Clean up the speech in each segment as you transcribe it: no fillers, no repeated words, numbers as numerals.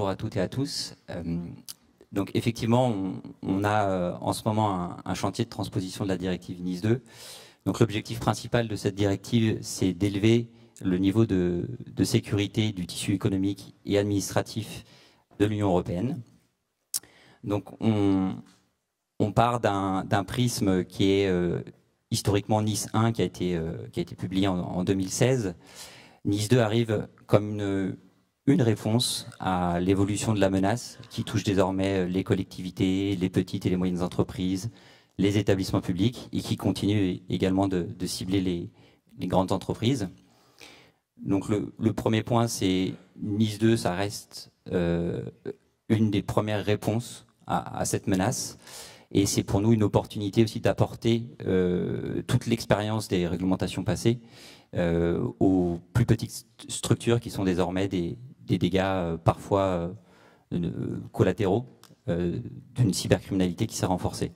bonjour à toutes et à tous. Donc effectivement, on a en ce moment un chantier de transposition de la directive NIS 2. Donc l'objectif principal de cette directive, c'est d'élever le niveau de sécurité du tissu économique et administratif de l'Union européenne. Donc on part d'un prisme qui est historiquement NIS 1, qui a été publié en 2016. NIS 2 arrive comme une réponse à l'évolution de la menace qui touche désormais les collectivités, les petites et les moyennes entreprises, les établissements publics et qui continue également de cibler les grandes entreprises. Donc le premier point, c'est NIS 2, ça reste une des premières réponses à cette menace. Et c'est pour nous une opportunité aussi d'apporter toute l'expérience des réglementations passées aux plus petites structures qui sont désormais des dégâts parfois collatéraux d'une cybercriminalité qui s'est renforcée.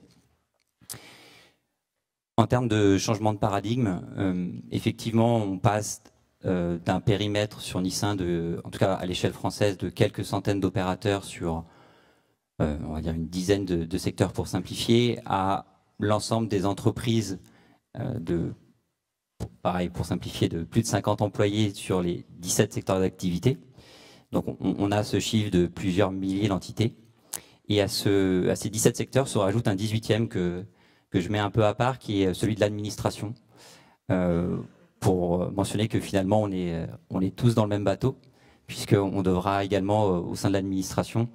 En termes de changement de paradigme, effectivement, on passe d'un périmètre sur NIS 1, en tout cas à l'échelle française, de quelques centaines d'opérateurs sur on va dire une dizaine de secteurs pour simplifier, à l'ensemble des entreprises pareil pour simplifier, de plus de 50 employés sur les 17 secteurs d'activité. Donc on a ce chiffre de plusieurs milliers d'entités. Et à ces 17 secteurs se rajoute un 18e que je mets un peu à part, qui est celui de l'administration, pour mentionner que finalement on est tous dans le même bateau, puisqu'on devra également au sein de l'administration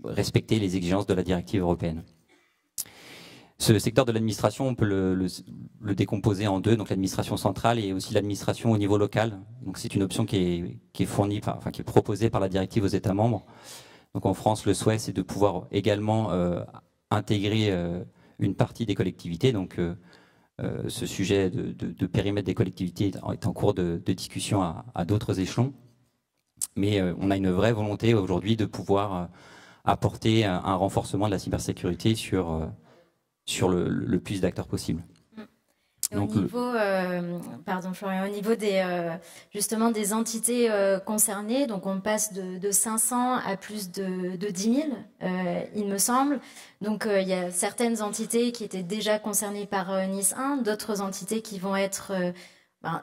respecter les exigences de la directive européenne. Ce secteur de l'administration, on peut le décomposer en deux, donc l'administration centrale et aussi l'administration au niveau local. Donc c'est une option qui est fournie, qui est proposée par la directive aux États membres. Donc en France, le souhait, c'est de pouvoir également intégrer une partie des collectivités. Donc ce sujet de périmètre des collectivités est en cours de discussion à d'autres échelons. Mais on a une vraie volonté aujourd'hui de pouvoir apporter un renforcement de la cybersécurité sur le plus d'acteurs possible. Donc, au niveau, pardon Florian, au niveau justement des entités concernées, donc on passe de 500 à plus de 10 000, il me semble. Donc il y a certaines entités qui étaient déjà concernées par NIS 1, d'autres entités qui vont être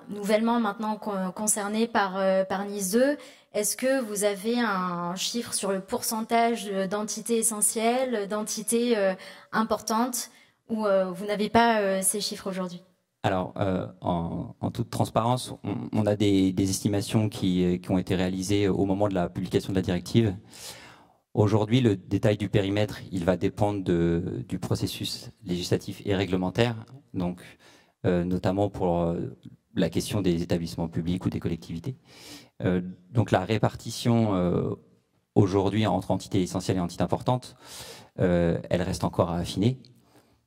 nouvellement maintenant concernées par NIS 2. Est-ce que vous avez un chiffre sur le pourcentage d'entités essentielles, d'entités importantes, ou vous n'avez pas ces chiffres aujourd'hui? Alors, en toute transparence, on a des estimations qui ont été réalisées au moment de la publication de la directive. Aujourd'hui, le détail du périmètre, il va dépendre du processus législatif et réglementaire, donc notamment pour la question des établissements publics ou des collectivités. Donc la répartition aujourd'hui entre entités essentielles et entités importantes, elle reste encore à affiner.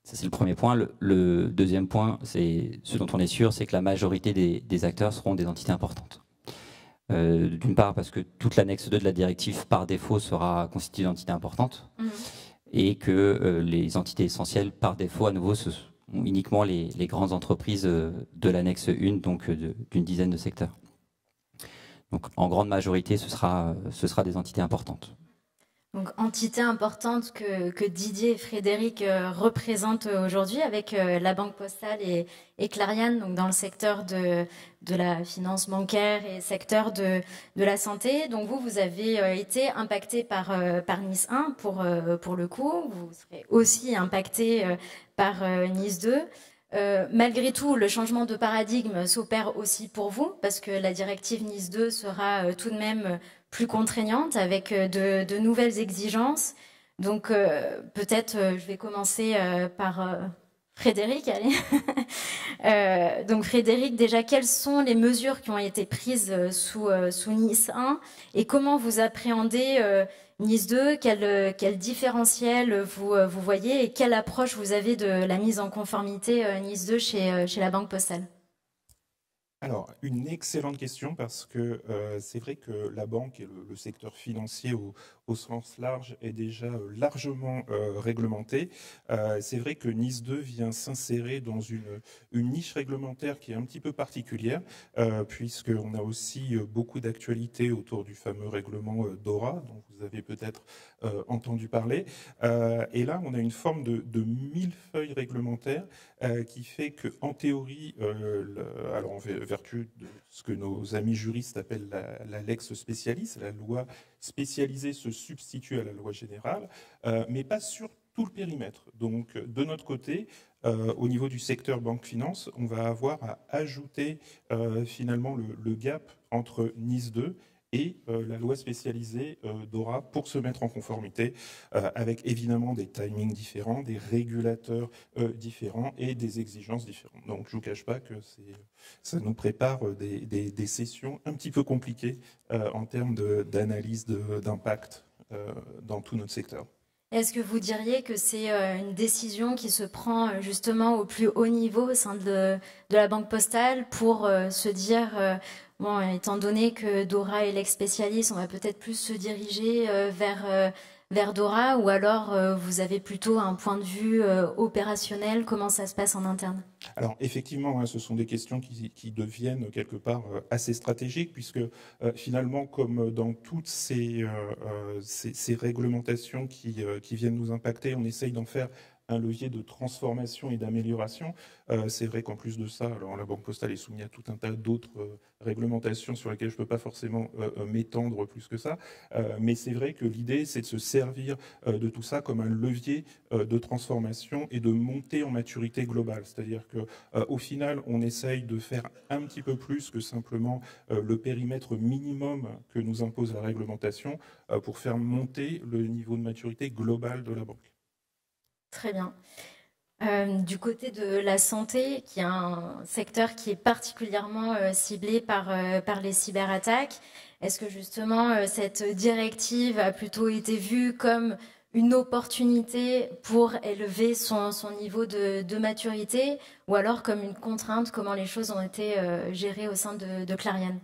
Ça, c'est le premier point. Le deuxième point, c'est ce dont on est sûr, c'est que la majorité des acteurs seront des entités importantes. D'une part, parce que toute l'annexe 2 de la directive, par défaut, sera constituée d'entités importantes, et que les entités essentielles, par défaut, à nouveau, ce sont uniquement les grandes entreprises de l'annexe 1, donc d'une dizaine de secteurs. Donc, en grande majorité, ce sera des entités importantes. Donc, entité importante que Didier et Frédéric représentent aujourd'hui avec la Banque Postale et Clariane, donc dans le secteur de la finance bancaire et secteur de la santé. Donc vous avez été impacté par NIS 1 pour le coup. Vous serez aussi impacté par NIS 2. Malgré tout, le changement de paradigme s'opère aussi pour vous, parce que la directive NIS 2 sera tout de même plus contraignante, avec de nouvelles exigences. Donc peut-être je vais commencer par Frédéric, allez. Donc Frédéric, déjà, quelles sont les mesures qui ont été prises sous NIS 1 et comment vous appréhendez NIS 2, quel différentiel vous voyez et quelle approche vous avez de la mise en conformité NIS 2 chez la Banque Postale? Alors, une excellente question parce que c'est vrai que la banque et le secteur financier au sens large est déjà largement réglementé. C'est vrai que Nice 2 vient s'insérer dans une niche réglementaire qui est un petit peu particulière, puisqu'on a aussi beaucoup d'actualités autour du fameux règlement DORA, dont vous avez peut-être entendu parler. Et là, on a une forme de millefeuille réglementaire qui fait que, en théorie, alors en vertu de ce que nos amis juristes appellent la lex specialis, la loi spécialisée se substitue à la loi générale, mais pas sur tout le périmètre. Donc, de notre côté, au niveau du secteur banque-finance, on va avoir à ajouter finalement le gap entre Nice 2 et la loi spécialisée DORA pour se mettre en conformité avec évidemment des timings différents, des régulateurs différents et des exigences différentes. Donc je ne vous cache pas que ça nous prépare des sessions un petit peu compliquées en termes d'analyse d'impact dans tout notre secteur. Est-ce que vous diriez que c'est une décision qui se prend justement au plus haut niveau au sein de la Banque Postale pour se dire, bon, étant donné que Dora est l'ex-spécialiste, on va peut-être plus se diriger vers Dora, ou alors vous avez plutôt un point de vue opérationnel, comment ça se passe en interne? Alors effectivement, hein, ce sont des questions qui deviennent quelque part assez stratégiques, puisque finalement, comme dans toutes ces réglementations qui viennent nous impacter, on essaye d'en faire un levier de transformation et d'amélioration. C'est vrai qu'en plus de ça, alors la Banque Postale est soumise à tout un tas d'autres réglementations sur lesquelles je ne peux pas forcément m'étendre plus que ça. Mais c'est vrai que l'idée, c'est de se servir de tout ça comme un levier de transformation et de montée en maturité globale. C'est-à-dire qu'au final, on essaye de faire un petit peu plus que simplement le périmètre minimum que nous impose la réglementation pour faire monter le niveau de maturité global de la banque. Très bien. Du côté de la santé, qui est un secteur qui est particulièrement ciblé par les cyberattaques, est-ce que justement cette directive a plutôt été vue comme une opportunité pour élever son niveau de maturité, ou alors comme une contrainte? Comment les choses ont été gérées au sein de Clariane?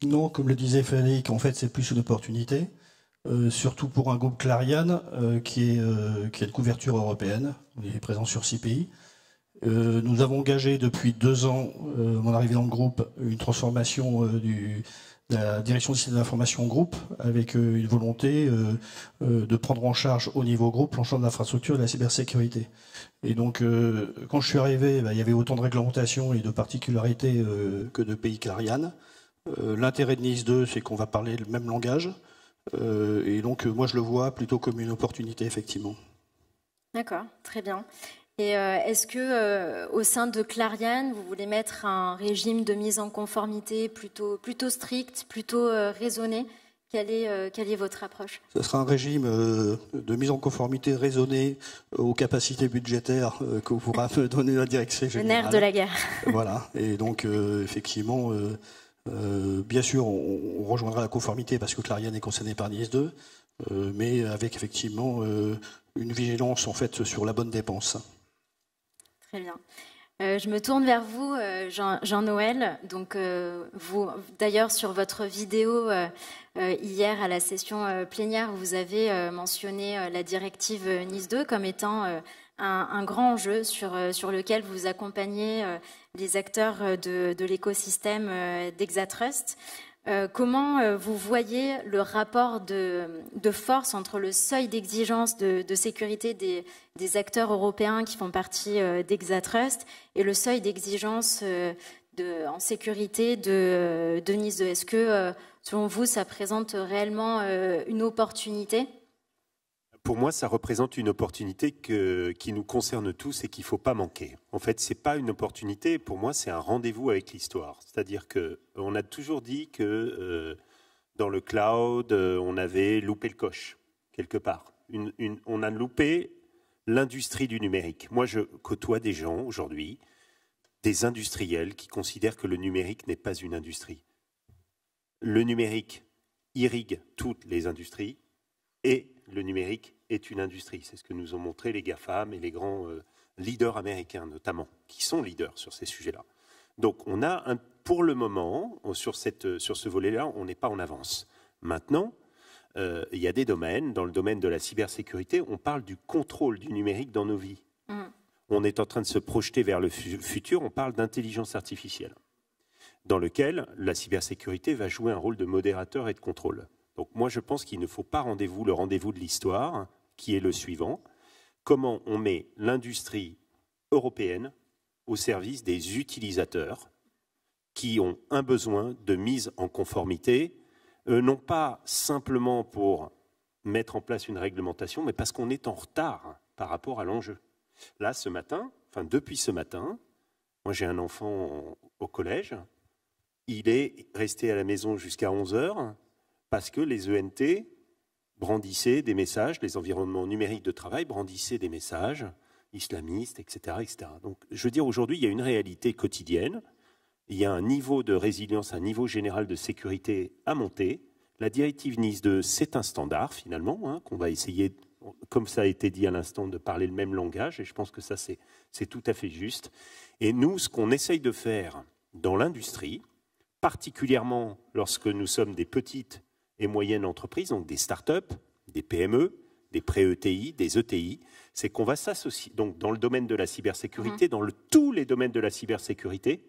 Non, comme le disait Frédéric, en fait c'est plus une opportunité. Surtout pour un groupe Clariane qui a une couverture européenne. On est présent sur 6 pays. Nous avons engagé depuis 2 ans, mon arrivée dans le groupe, une transformation de la direction du système d'information groupe, avec une volonté de prendre en charge au niveau groupe l'ensemble de l'infrastructure et de la cybersécurité. Et donc, quand je suis arrivé, il y avait autant de réglementations et de particularités que de pays Clariane. L'intérêt de Nice 2, c'est qu'on va parler le même langage. Et donc, moi, je le vois plutôt comme une opportunité, effectivement. D'accord, très bien. Et est-ce que au sein de Clariane, vous voulez mettre un régime de mise en conformité plutôt strict, plutôt raisonné? Quelle est votre approche? Ce sera un régime de mise en conformité raisonné aux capacités budgétaires que pourra me donner la direction générale. Le nerf de la guerre. Voilà, et donc, effectivement... bien sûr, on rejoindra la conformité parce que Clariane est concernée par Nice 2, mais avec effectivement une vigilance en fait sur la bonne dépense. Très bien. Je me tourne vers vous, Jean-Noël. Donc, vous, d'ailleurs, sur votre vidéo hier à la session plénière, vous avez mentionné la directive Nice 2 comme étant un grand enjeu sur lequel vous accompagnez les acteurs de l'écosystème d'Exatrust. Comment vous voyez le rapport de force entre le seuil d'exigence de sécurité des acteurs européens qui font partie d'Exatrust et le seuil d'exigence en sécurité de Nice 2? Est-ce que, selon vous, ça présente réellement une opportunité? Pour moi, ça représente une opportunité qui nous concerne tous et qu'il ne faut pas manquer. En fait, ce n'est pas une opportunité, pour moi, c'est un rendez-vous avec l'histoire. C'est-à-dire qu'on a toujours dit que dans le cloud, on avait loupé le coche, quelque part. On a loupé l'industrie du numérique. Moi, je côtoie des gens aujourd'hui, des industriels qui considèrent que le numérique n'est pas une industrie. Le numérique irrigue toutes les industries et le numérique est une industrie. C'est ce que nous ont montré les GAFAM et les grands leaders américains, notamment, qui sont leaders sur ces sujets-là. Donc on a, pour le moment, sur ce volet-là, on n'est pas en avance. Maintenant, il y a des domaines, dans le domaine de la cybersécurité, on parle du contrôle du numérique dans nos vies. On est en train de se projeter vers le futur, on parle d'intelligence artificielle, dans lequel la cybersécurité va jouer un rôle de modérateur et de contrôle. Donc moi, je pense qu'il ne faut pas le rendez-vous de l'histoire, qui est le suivant. Comment on met l'industrie européenne au service des utilisateurs qui ont un besoin de mise en conformité, non pas simplement pour mettre en place une réglementation, mais parce qu'on est en retard par rapport à l'enjeu. Là, ce matin, depuis ce matin, moi j'ai un enfant au collège, il est resté à la maison jusqu'à 11 h parce que les ENT brandissaient des messages, les environnements numériques de travail brandissaient des messages islamistes, etc., etc. Donc, je veux dire, aujourd'hui, il y a une réalité quotidienne, il y a un niveau de résilience, un niveau général de sécurité à monter. La directive NIS 2, c'est un standard, finalement, qu'on va essayer, comme ça a été dit à l'instant, de parler le même langage, et je pense que ça, c'est tout à fait juste. Et nous, ce qu'on essaye de faire dans l'industrie, particulièrement lorsque nous sommes des petites et moyennes entreprises, donc des start-up, des PME, des pré-ETI, des ETI, c'est qu'on va s'associer, donc dans le domaine de la cybersécurité, dans tous les domaines de la cybersécurité,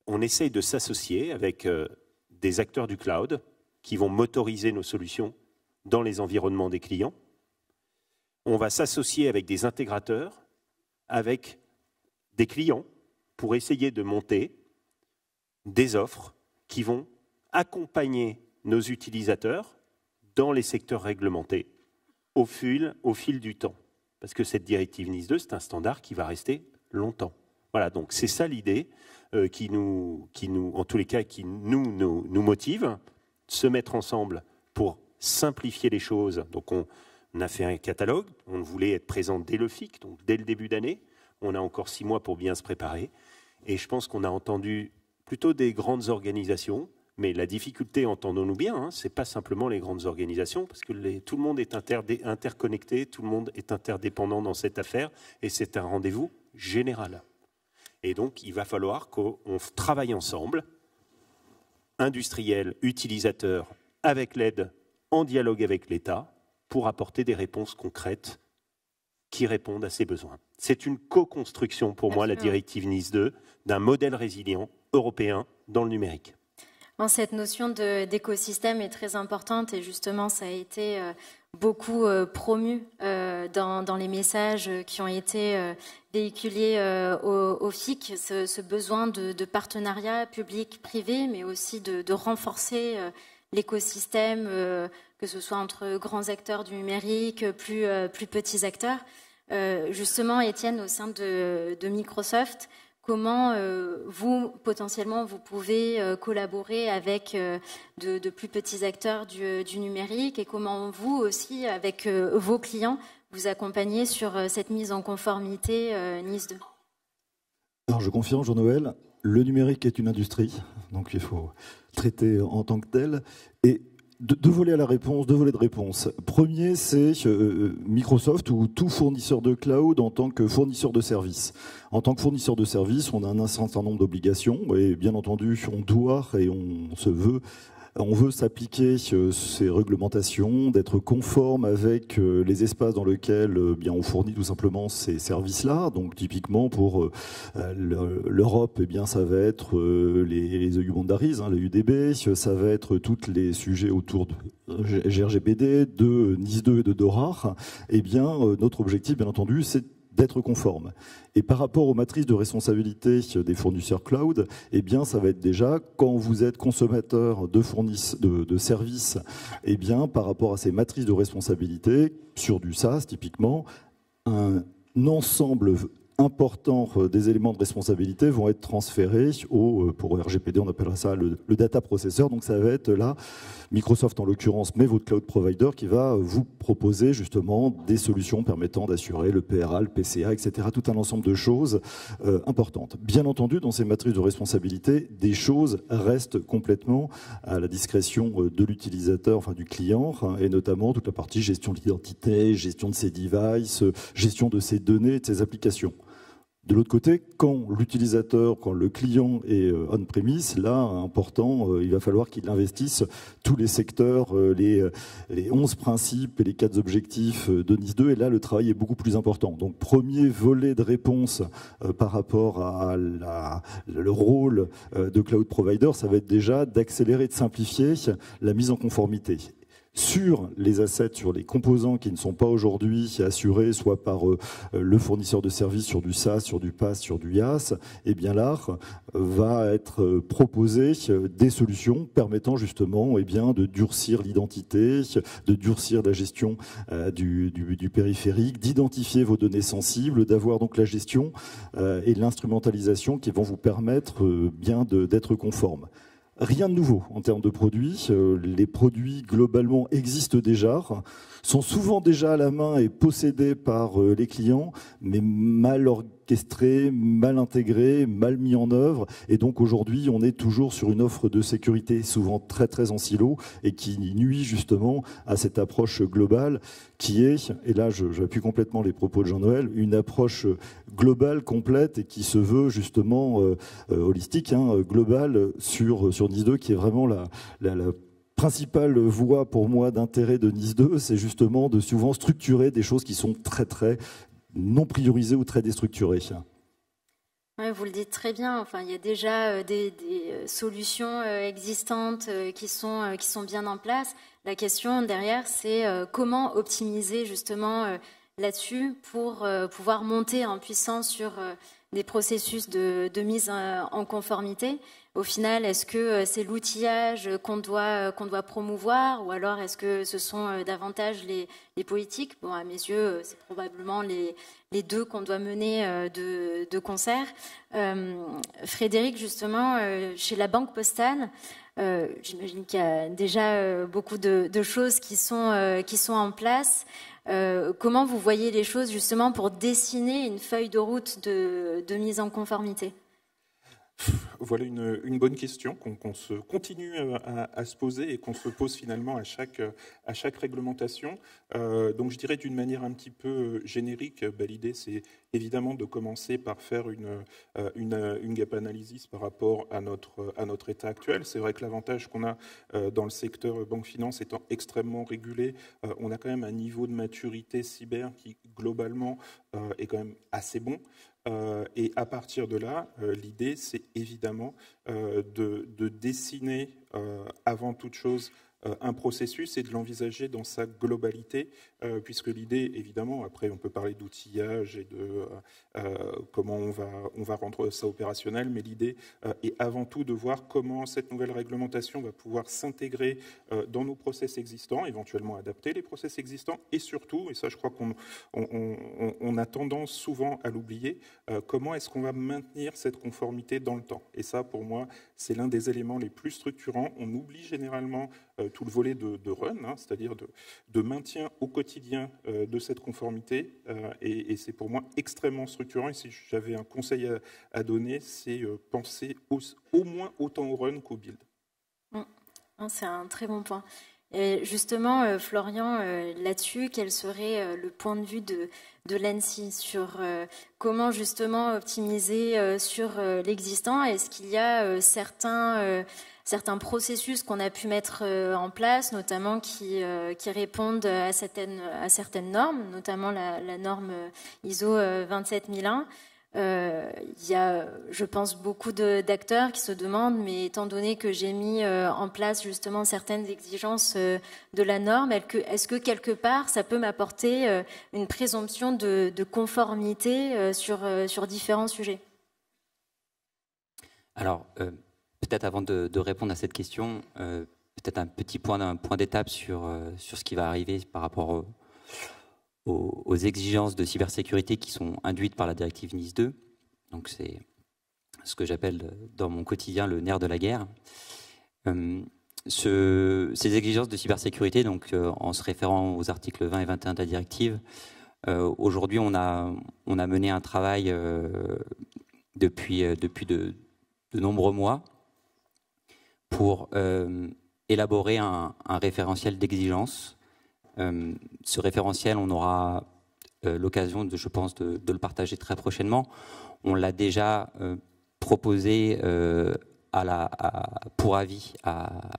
on essaye de s'associer avec des acteurs du cloud qui vont motoriser nos solutions dans les environnements des clients. On va s'associer avec des intégrateurs, avec des clients, pour essayer de monter des offres qui vont accompagner nos utilisateurs dans les secteurs réglementés au fil du temps. Parce que cette directive NIS 2, c'est un standard qui va rester longtemps. Voilà, donc c'est ça l'idée qui nous, en tous les cas, qui nous motive, se mettre ensemble pour simplifier les choses. Donc on a fait un catalogue, on voulait être présent dès le FIC, donc dès le début d'année. On a encore 6 mois pour bien se préparer. Et je pense qu'on a entendu plutôt des grandes organisations, mais la difficulté, entendons-nous bien, ce n'est pas simplement les grandes organisations, parce que tout le monde est interconnecté, tout le monde est interdépendant dans cette affaire, et c'est un rendez-vous général. Et donc, il va falloir qu'on travaille ensemble, industriels, utilisateurs, avec l'aide, en dialogue avec l'État, pour apporter des réponses concrètes qui répondent à ces besoins. C'est une co-construction, pour moi, la directive NIS 2, d'un modèle résilient européen dans le numérique. Cette notion d'écosystème est très importante et justement, ça a été beaucoup promu dans les messages qui ont été véhiculés au FIC, ce besoin de partenariat public-privé, mais aussi de renforcer l'écosystème, que ce soit entre grands acteurs du numérique, plus petits acteurs. Justement, Étienne, au sein de Microsoft, comment vous, potentiellement, vous pouvez collaborer avec de plus petits acteurs du numérique et comment vous aussi, avec vos clients, vous accompagnez sur cette mise en conformité NIS 2? Alors je confirme, Jean-Noël, le numérique est une industrie, donc il faut traiter en tant que tel. Et deux volets à la réponse, deux volets de réponse. Premier, c'est Microsoft ou tout fournisseur de cloud en tant que fournisseur de services. En tant que fournisseur de services, on a un certain nombre d'obligations et bien entendu, on doit et on veut s'appliquer ces réglementations, d'être conforme avec les espaces dans lesquels on fournit tout simplement ces services-là. Donc typiquement pour l'Europe, ça va être les EU Boundaries, les UDB, ça va être tous les sujets autour de GRGPD, de NIS 2 et de DORA. Notre objectif, bien entendu, c'est d'être conforme. Et par rapport aux matrices de responsabilité des fournisseurs cloud, ça va être déjà, quand vous êtes consommateur de services, par rapport à ces matrices de responsabilité, sur du SaaS typiquement, un ensemble important des éléments de responsabilité vont être transférés pour RGPD, on appellera ça le data processor. Donc ça va être là, Microsoft en l'occurrence, mais votre cloud provider qui va vous proposer justement des solutions permettant d'assurer le PRA, le PCA, etc. Tout un ensemble de choses importantes. Bien entendu, dans ces matrices de responsabilité, des choses restent complètement à la discrétion de l'utilisateur, enfin du client, et notamment toute la partie gestion de l'identité, gestion de ses devices, gestion de ses données, de ses applications. De l'autre côté, quand l'utilisateur, quand le client est on-premise, là, important, il va falloir qu'il investisse tous les secteurs, les 11 principes et les 4 objectifs de NIS 2, et là, le travail est beaucoup plus important. Donc, premier volet de réponse par rapport à le rôle de cloud provider, ça va être déjà d'accélérer, de simplifier la mise en conformité sur les assets, sur les composants qui ne sont pas aujourd'hui assurés, soit par le fournisseur de services sur du SaaS, sur du PaaS, sur du IaaS, et bien là va être proposé des solutions permettant justement de durcir l'identité, de durcir la gestion du périphérique, d'identifier vos données sensibles, d'avoir donc la gestion et l'instrumentalisation qui vont vous permettre d'être conformes. Rien de nouveau en termes de produits. Les produits globalement existent déjà, sont souvent déjà à la main et possédés par les clients, mais mal orchestrés, mal intégrés, mal mis en œuvre. Et donc aujourd'hui, on est toujours sur une offre de sécurité souvent très très en silo et qui nuit justement à cette approche globale qui est, et là j'appuie complètement les propos de Jean-Noël, une approche globale, complète et qui se veut justement holistique, globale sur NIS 2, qui est vraiment la principale voie pour moi d'intérêt de NIS 2, c'est justement de souvent structurer des choses qui sont très très non priorisées ou très déstructurées. Ouais, vous le dites très bien. Enfin, il y a déjà des solutions existantes qui sont bien en place. La question derrière, c'est comment optimiser justement là-dessus pour pouvoir monter en puissance sur des processus de mise en conformité. Au final, est-ce que c'est l'outillage qu'on doit promouvoir, ou alors est-ce que ce sont davantage les politiques? Bon, à mes yeux, c'est probablement les deux qu'on doit mener de concert. Frédéric, justement, chez la Banque Postale, j'imagine qu'il y a déjà beaucoup de choses qui sont en place. Comment vous voyez les choses justement pour dessiner une feuille de route de mise en conformité? Voilà une bonne question qu'on se continue à se poser et qu'on se pose finalement à chaque réglementation. Donc je dirais d'une manière un petit peu générique, l'idée c'est évidemment de commencer par faire une gap analysis par rapport à notre état actuel. C'est vrai que l'avantage qu'on a dans le secteur banque-finance étant extrêmement régulé, on a quand même un niveau de maturité cyber qui globalement est quand même assez bon. Et à partir de là, l'idée, c'est évidemment de dessiner avant toute chose un processus et de l'envisager dans sa globalité, puisque l'idée, évidemment, après on peut parler d'outillage et de comment on va rendre ça opérationnel, mais l'idée est avant tout de voir comment cette nouvelle réglementation va pouvoir s'intégrer dans nos process existants, éventuellement adapter les process existants, et surtout, et ça je crois qu'on a tendance souvent à l'oublier, comment est-ce qu'on va maintenir cette conformité dans le temps. Et ça, pour moi, c'est l'un des éléments les plus structurants. On oublie généralement tout le volet de run, c'est-à-dire de maintien au quotidien de cette conformité, et c'est pour moi extrêmement structurant. Et si j'avais un conseil à donner, c'est penser au moins autant au run qu'au build. C'est un très bon point. Et justement, Florian, là-dessus, quel serait le point de vue de l'ANSSI sur comment justement optimiser sur l'existant? Est-ce qu'il y a certains processus qu'on a pu mettre en place, notamment qui répondent à certaines normes, notamment la norme ISO 27001. Il y a, je pense, beaucoup d'acteurs qui se demandent, mais étant donné que j'ai mis en place justement certaines exigences de la norme, est-ce que quelque part ça peut m'apporter une présomption de conformité sur différents sujets? Alors, peut-être avant de répondre à cette question, peut-être un petit point d'étape sur ce qui va arriver par rapport aux exigences de cybersécurité qui sont induites par la directive NIS 2. Donc c'est ce que j'appelle dans mon quotidien le nerf de la guerre. Ces exigences de cybersécurité, donc en se référant aux articles 20 et 21 de la directive, aujourd'hui on a mené un travail depuis de nombreux mois pour élaborer un référentiel d'exigence. Ce référentiel, on aura l'occasion, je pense, de le partager très prochainement. On l'a déjà proposé pour avis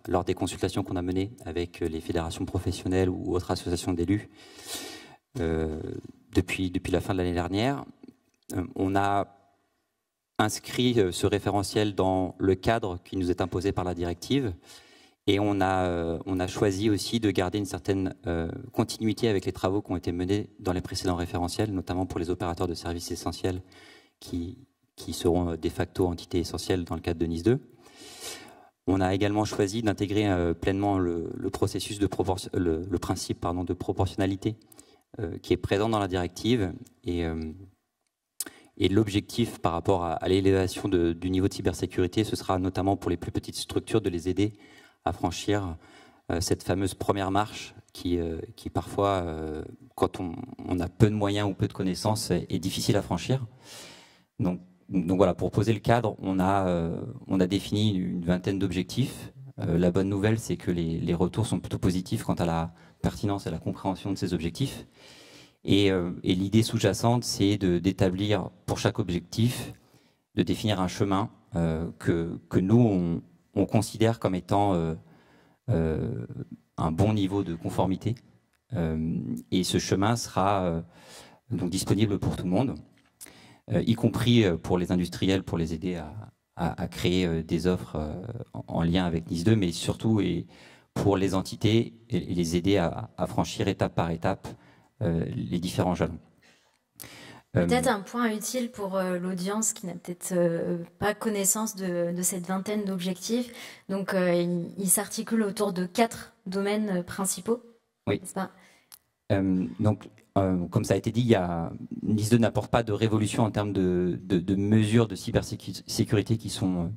lors des consultations qu'on a menées avec les fédérations professionnelles ou autres associations d'élus depuis la fin de l'année dernière. On a inscrit ce référentiel dans le cadre qui nous est imposé par la directive et on a choisi aussi de garder une certaine continuité avec les travaux qui ont été menés dans les précédents référentiels, notamment pour les opérateurs de services essentiels qui seront de facto entités essentielles dans le cadre de NIS 2. On a également choisi d'intégrer pleinement le processus le principe de proportionnalité qui est présent dans la directive et l'objectif par rapport à l'élévation du niveau de cybersécurité, ce sera notamment pour les plus petites structures de les aider à franchir cette fameuse première marche qui parfois, quand on a peu de moyens ou peu de connaissances, est difficile à franchir. Donc voilà, pour poser le cadre, on a défini une vingtaine d'objectifs. La bonne nouvelle, c'est que les retours sont plutôt positifs quant à la pertinence et la compréhension de ces objectifs. Et l'idée sous-jacente, c'est d'établir pour chaque objectif, de définir un chemin que nous, on considère comme étant un bon niveau de conformité. Et ce chemin sera donc disponible pour tout le monde, y compris pour les industriels, pour les aider à créer des offres en lien avec NIS 2, mais surtout pour les entités et les aider à franchir étape par étape les différents jalons. Peut-être un point utile pour l'audience qui n'a peut-être pas connaissance de cette vingtaine d'objectifs. Donc, il s'articule autour de 4 domaines principaux, oui. N'est-ce pas ? Comme ça a été dit, NIS 2 n'apporte pas de révolution en termes de mesures de cybersécurité qui sont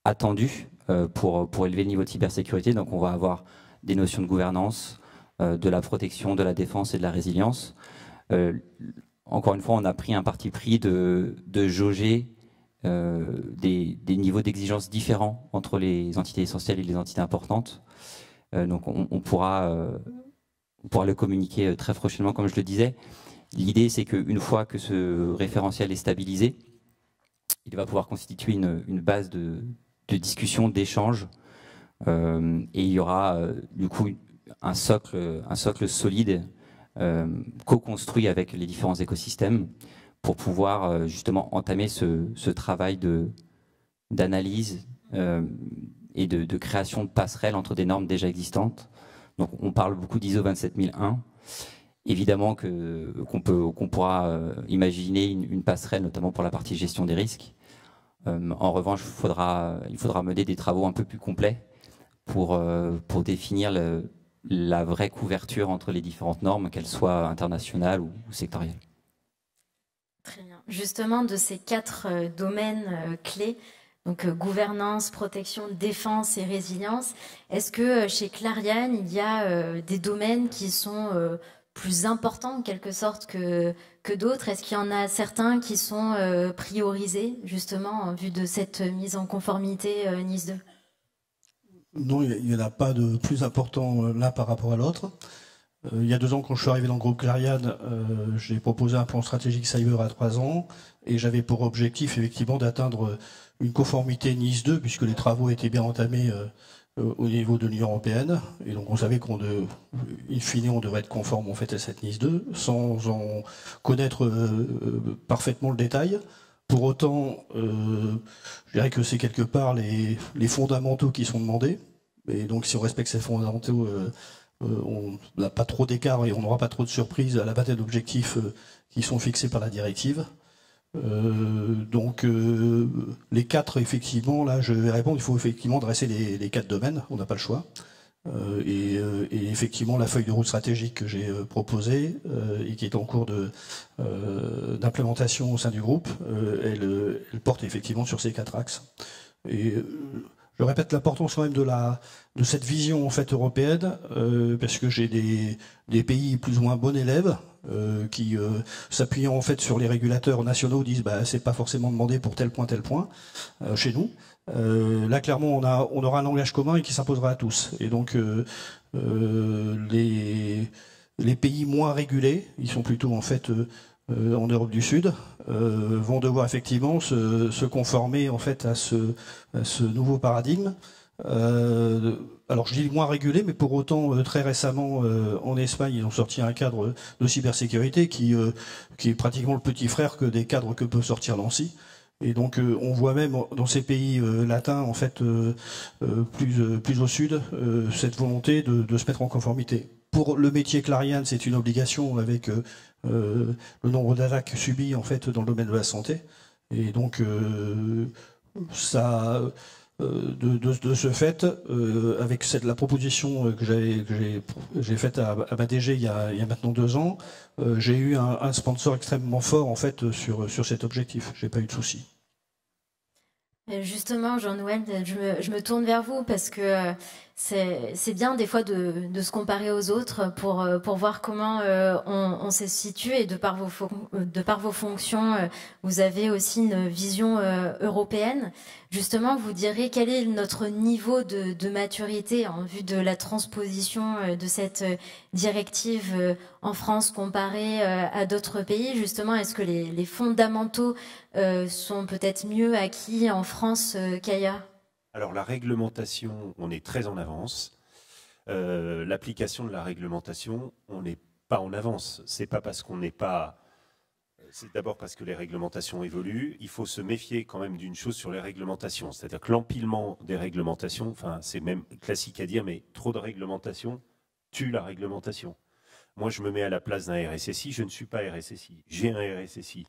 attendues pour élever le niveau de cybersécurité. Donc on va avoir des notions de gouvernance, de la protection, de la défense et de la résilience. Encore une fois, on a pris un parti pris de jauger des niveaux d'exigence différents entre les entités essentielles et les entités importantes. Donc on pourra le communiquer très prochainement, comme je le disais. L'idée, c'est qu'une fois que ce référentiel est stabilisé, il va pouvoir constituer une base de discussion, d'échange, et il y aura du coup un socle solide co-construit avec les différents écosystèmes pour pouvoir justement entamer ce travail d'analyse et de création de passerelles entre des normes déjà existantes. Donc on parle beaucoup d'ISO 27001. Évidemment qu'on pourra imaginer une passerelle, notamment pour la partie gestion des risques. En revanche, il faudra mener des travaux un peu plus complets pour définir la vraie couverture entre les différentes normes, qu'elles soient internationales ou sectorielles. Très bien. Justement, de ces 4 domaines clés, donc gouvernance, protection, défense et résilience, est-ce que chez Clariane, il y a des domaines qui sont plus importants en quelque sorte que d'autres? Est-ce qu'il y en a certains qui sont priorisés justement en vue de cette mise en conformité NIS 2? Non, il n'y en a pas de plus important l'un par rapport à l'autre. Il y a 2 ans, quand je suis arrivé dans le groupe Clariane, j'ai proposé un plan stratégique cyber à 3 ans et j'avais pour objectif effectivement d'atteindre une conformité NIS 2 puisque les travaux étaient bien entamés au niveau de l'Union européenne et donc on savait in fine on devrait être conforme en fait à cette NIS 2 sans en connaître parfaitement le détail. Pour autant, je dirais que c'est quelque part les fondamentaux qui sont demandés. Et donc, si on respecte ces fondamentaux, on n'a pas trop d'écart et on n'aura pas trop de surprises à la vingtaine d'objectifs qui sont fixés par la directive. Donc, les 4, effectivement, là, je vais répondre, il faut effectivement dresser les 4 domaines, on n'a pas le choix. Et effectivement, la feuille de route stratégique que j'ai proposée et qui est en cours d'implémentation au sein du groupe, elle porte effectivement sur ces 4 axes. Et je répète l'importance quand même de cette vision en fait européenne, parce que j'ai des pays plus ou moins bons élèves qui, s'appuyant en fait sur les régulateurs nationaux, disent bah c'est pas forcément demandé pour tel point chez nous. Là, clairement, on aura un langage commun et qui s'imposera à tous. Et donc, les pays moins régulés, ils sont plutôt en fait en Europe du Sud, vont devoir effectivement se conformer en fait à ce nouveau paradigme. Alors je dis moins régulé, mais pour autant très récemment en Espagne ils ont sorti un cadre de cybersécurité qui est pratiquement le petit frère que des cadres que peut sortir l'ANSSI. Et donc on voit même dans ces pays latins en fait plus au sud cette volonté de se mettre en conformité. Pour le métier Clariane, c'est une obligation avec le nombre d'attaques subies en fait dans le domaine de la santé. Et donc ça de ce fait, avec la proposition que j'ai faite à ma DG il y a maintenant 2 ans, j'ai eu un sponsor extrêmement fort en fait sur cet objectif. J'ai pas eu de souci. Justement, Jean-Noël, je me tourne vers vous parce que c'est bien des fois de se comparer aux autres pour voir comment on se situe, et de par vos fonctions, vous avez aussi une vision européenne. Justement, vous direz quel est notre niveau de maturité en vue de la transposition de cette directive en France comparée à d'autres pays. Justement, est-ce que les fondamentaux sont peut-être mieux acquis en France qu'ailleurs ? Alors la réglementation, on est très en avance. L'application de la réglementation, on n'est pas en avance. C'est pas parce qu'on n'est pas... C'est d'abord parce que les réglementations évoluent. Il faut se méfier quand même d'une chose sur les réglementations. C'est-à-dire que l'empilement des réglementations, enfin c'est même classique à dire, mais trop de réglementation tue la réglementation. Moi je me mets à la place d'un RSSI, je ne suis pas RSSI. J'ai un RSSI.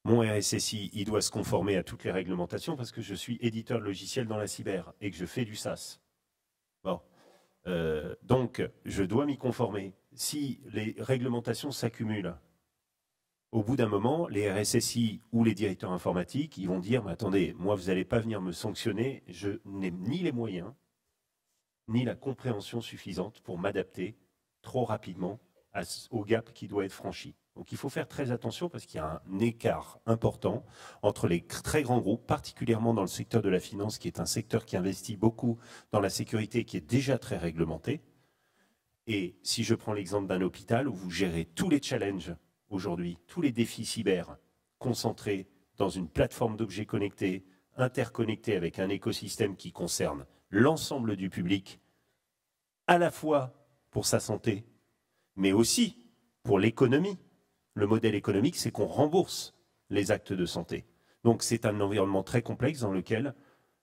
Mon RSSI, il doit se conformer à toutes les réglementations parce que je suis éditeur de logiciels dans la cyber et que je fais du SaaS. Bon. Donc, je dois m'y conformer. Si les réglementations s'accumulent, au bout d'un moment, les RSSI ou les directeurs informatiques, ils vont dire « Attendez, moi, vous n'allez pas venir me sanctionner, je n'ai ni les moyens, ni la compréhension suffisante pour m'adapter trop rapidement au gap qui doit être franchi. » Donc il faut faire très attention parce qu'il y a un écart important entre les très grands groupes, particulièrement dans le secteur de la finance, qui est un secteur qui investit beaucoup dans la sécurité, qui est déjà très réglementé. Et si je prends l'exemple d'un hôpital où vous gérez tous les challenges aujourd'hui, tous les défis cyber concentrés dans une plateforme d'objets connectés, interconnectés avec un écosystème qui concerne l'ensemble du public, à la fois pour sa santé, mais aussi pour l'économie. Le modèle économique, c'est qu'on rembourse les actes de santé. Donc c'est un environnement très complexe dans lequel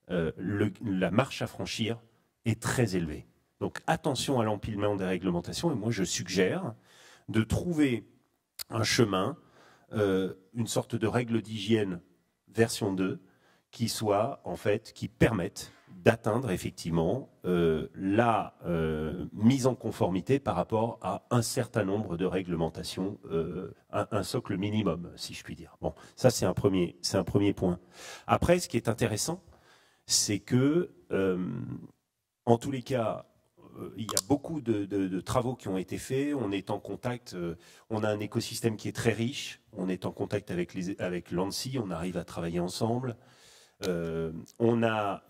la marche à franchir est très élevée. Donc attention à l'empilement des réglementations, et moi je suggère de trouver un chemin, une sorte de règle d'hygiène version 2, qui soit en fait, qui permette d'atteindre effectivement la mise en conformité par rapport à un certain nombre de réglementations, un socle minimum, si je puis dire. Bon, ça c'est un premier point. Après, ce qui est intéressant, c'est que, en tous les cas, il y a beaucoup de travaux qui ont été faits. On est en contact, on a un écosystème qui est très riche. On est en contact avec l'ANSSI, on arrive à travailler ensemble. On a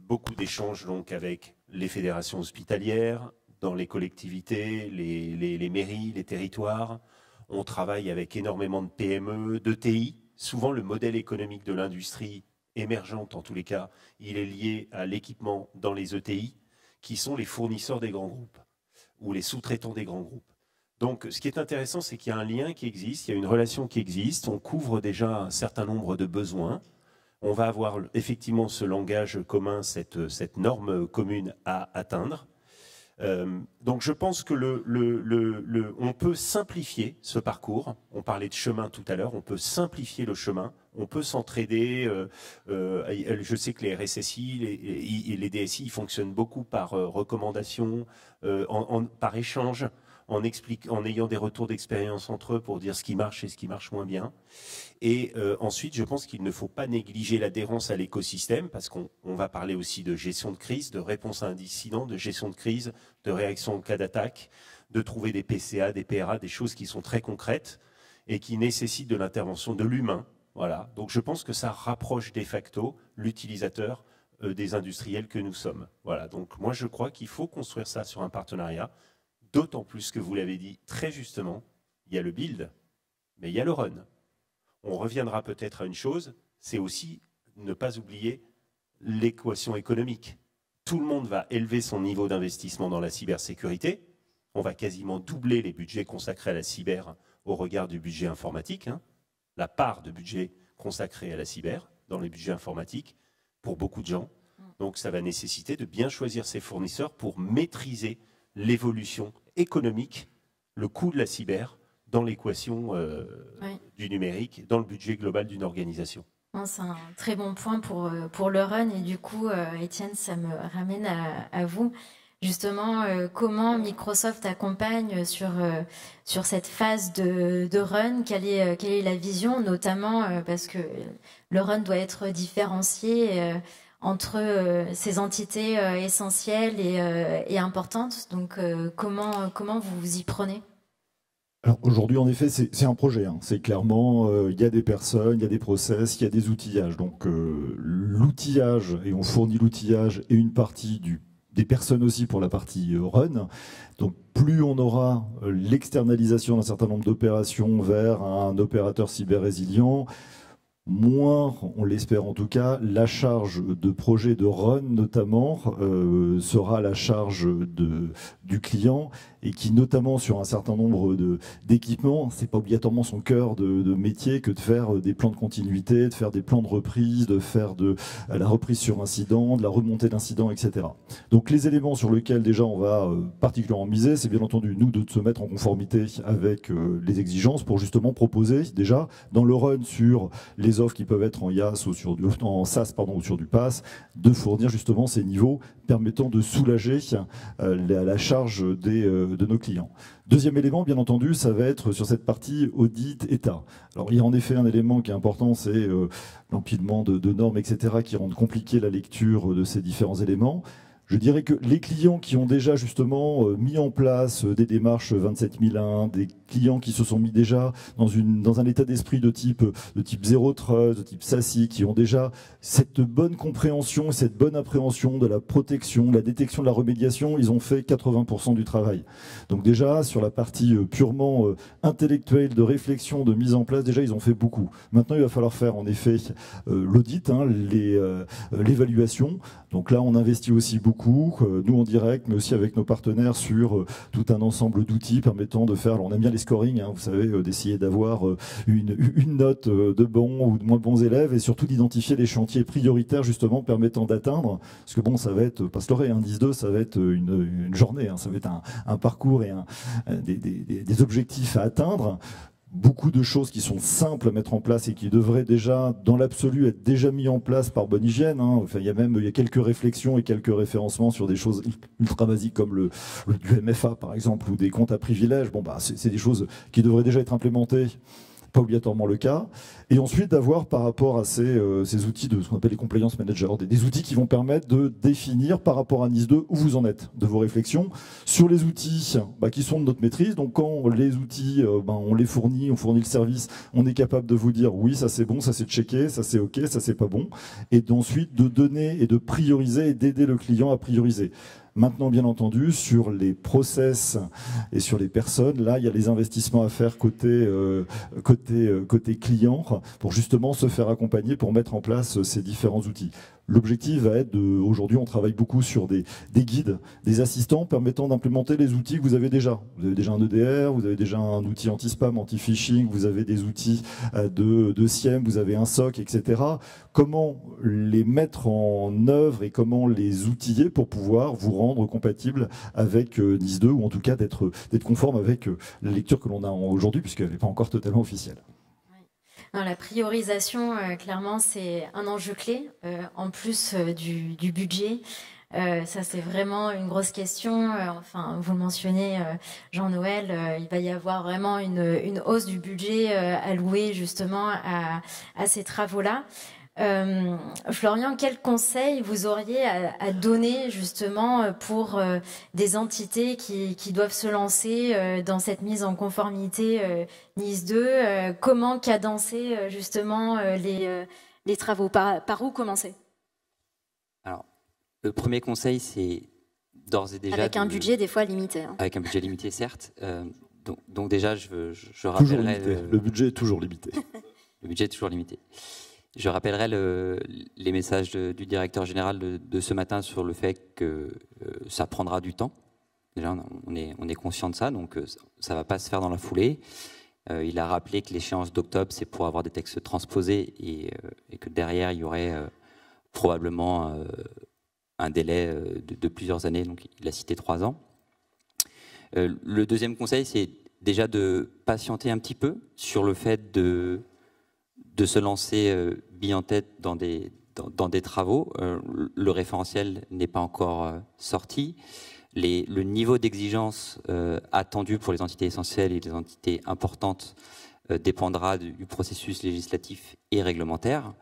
beaucoup d'échanges donc avec les fédérations hospitalières, dans les collectivités, les mairies, les territoires. On travaille avec énormément de PME, d'ETI. Souvent, le modèle économique de l'industrie émergente, en tous les cas, il est lié à l'équipement dans les ETI, qui sont les fournisseurs des grands groupes ou les sous-traitants des grands groupes. Donc, ce qui est intéressant, c'est qu'il y a un lien qui existe, il y a une relation qui existe. On couvre déjà un certain nombre de besoins. On va avoir effectivement ce langage commun, cette norme commune à atteindre. Donc je pense que on peut simplifier ce parcours. On parlait de chemin tout à l'heure, on peut simplifier le chemin, on peut s'entraider. Je sais que les RSSI et les DSI fonctionnent beaucoup par recommandation, par échange, en ayant des retours d'expérience entre eux pour dire ce qui marche et ce qui marche moins bien. Et ensuite, je pense qu'il ne faut pas négliger l'adhérence à l'écosystème, parce qu'on va parler aussi de gestion de crise, de réponse à un incident, de gestion de crise, de réaction en cas d'attaque, de trouver des PCA, des PRA, des choses qui sont très concrètes et qui nécessitent de l'intervention de l'humain. Voilà. Donc je pense que ça rapproche de facto l'utilisateur des industriels que nous sommes. Voilà. Donc moi je crois qu'il faut construire ça sur un partenariat d'autant plus que vous l'avez dit très justement, il y a le build, mais il y a le run. On reviendra peut-être à une chose, c'est aussi ne pas oublier l'équation économique. Tout le monde va élever son niveau d'investissement dans la cybersécurité. On va quasiment doubler les budgets consacrés à la cyber au regard du budget informatique. La part de budget consacré à la cyber dans les budgets informatiques pour beaucoup de gens. Donc ça va nécessiter de bien choisir ses fournisseurs pour maîtriser l'évolution économique, le coût de la cyber dans l'équation du numérique, dans le budget global d'une organisation. C'est un très bon point pour le run. Et du coup, Étienne, ça me ramène à vous. Justement, comment Microsoft accompagne sur cette phase de run, quelle est la vision, notamment parce que le run doit être différencié entre ces entités essentielles et importantes. Donc, comment vous vous y prenez ? Alors aujourd'hui, en effet, c'est un projet. C'est clairement, il y a des personnes, il y a des process, il y a des outillages. Donc l'outillage, et on fournit l'outillage et une partie des personnes aussi pour la partie run. Donc plus on aura l'externalisation d'un certain nombre d'opérations vers un opérateur cyber résilient, moins, on l'espère en tout cas, la charge de projet de run notamment sera à la charge du client, et qui notamment sur un certain nombre d'équipements, c'est pas obligatoirement son cœur de métier que de faire des plans de continuité, de faire des plans de reprise, de faire de la reprise sur incident, de la remontée d'incidents, etc. Donc les éléments sur lesquels déjà on va particulièrement miser, c'est bien entendu nous de se mettre en conformité avec les exigences pour justement proposer déjà dans le run sur les offres qui peuvent être en IaaS ou en SaaS ou sur du PaaS, de fournir justement ces niveaux permettant de soulager la charge de nos clients. Deuxième élément, bien entendu, ça va être sur cette partie audit État. Alors il y a en effet un élément qui est important, c'est l'empilement de normes, etc., qui rendent compliqué la lecture de ces différents éléments. Je dirais que les clients qui ont déjà justement mis en place des démarches 27001, des clients qui se sont mis déjà dans un état d'esprit de type Zero Trust, de type SASI, qui ont déjà cette bonne compréhension, cette bonne appréhension de la protection, de la détection, de la remédiation, ils ont fait 80% du travail. Donc déjà, sur la partie purement intellectuelle, de réflexion, de mise en place, déjà ils ont fait beaucoup. Maintenant, il va falloir faire en effet l'audit, l'évaluation. Donc là, on investit aussi beaucoup, nous en direct, mais aussi avec nos partenaires sur tout un ensemble d'outils permettant de faire, alors on aime bien les scoring, vous savez, d'essayer d'avoir une note de bons ou de moins bons élèves, et surtout d'identifier les chantiers prioritaires justement permettant d'atteindre, parce que bon, ça va être, pas se leurrer, 10-2, ça va être une journée, ça va être un parcours et des objectifs à atteindre. Beaucoup de choses qui sont simples à mettre en place et qui devraient déjà, dans l'absolu, être déjà mis en place par bonne hygiène. Enfin, il y a quelques réflexions et quelques référencements sur des choses ultra basiques comme du MFA, par exemple, ou des comptes à privilèges. C'est des choses qui devraient déjà être implémentées. Pas obligatoirement le cas. Et ensuite d'avoir par rapport à ces outils de ce qu'on appelle les compliance managers, des outils qui vont permettre de définir par rapport à NIS2 où vous en êtes de vos réflexions sur les outils qui sont de notre maîtrise. Donc quand les outils, on les fournit, on fournit le service, on est capable de vous dire oui, ça c'est bon, ça c'est checké, ça c'est ok, ça c'est pas bon. Et ensuite de donner et de prioriser et d'aider le client à prioriser. Maintenant, bien entendu, sur les process et sur les personnes, là, il y a les investissements à faire côté client pour justement se faire accompagner pour mettre en place ces différents outils. L'objectif va être aujourd'hui, on travaille beaucoup sur des guides, des assistants permettant d'implémenter les outils que vous avez déjà. Vous avez déjà un EDR, vous avez déjà un outil anti-spam, anti-phishing, vous avez des outils de SIEM, vous avez un SOC, etc. Comment les mettre en œuvre et comment les outiller pour pouvoir vous rendre compatible avec NIS2, ou en tout cas d'être conforme avec la lecture que l'on a aujourd'hui, puisqu'elle n'est pas encore totalement officielle. Non, la priorisation, clairement, c'est un enjeu clé, en plus du budget. Ça, c'est vraiment une grosse question. Enfin, vous le mentionnez, Jean-Noël, il va y avoir vraiment une hausse du budget alloué justement à ces travaux-là. Florian, quel conseil vous auriez à donner justement pour des entités qui doivent se lancer dans cette mise en conformité NIS2 comment cadencer justement les travaux, par où commencer? Alors, le premier conseil, c'est d'ores et déjà... Avec un budget des fois limité. Hein. Avec un budget limité, certes. Donc déjà, je rappellerai... rappellerai... Le budget est toujours limité. Le budget est toujours limité. Je rappellerai les messages du directeur général de ce matin sur le fait que ça prendra du temps. Déjà, on est conscient de ça, donc ça ne va pas se faire dans la foulée. Il a rappelé que l'échéance d'octobre, c'est pour avoir des textes transposés et que derrière, il y aurait probablement un délai de plusieurs années. Donc, il a cité 3 ans. Le deuxième conseil, c'est déjà de patienter un petit peu sur le fait de se lancer bille en tête dans des travaux. Le référentiel n'est pas encore sorti. Le niveau d'exigence attendu pour les entités essentielles et les entités importantes dépendra du processus législatif et réglementaire.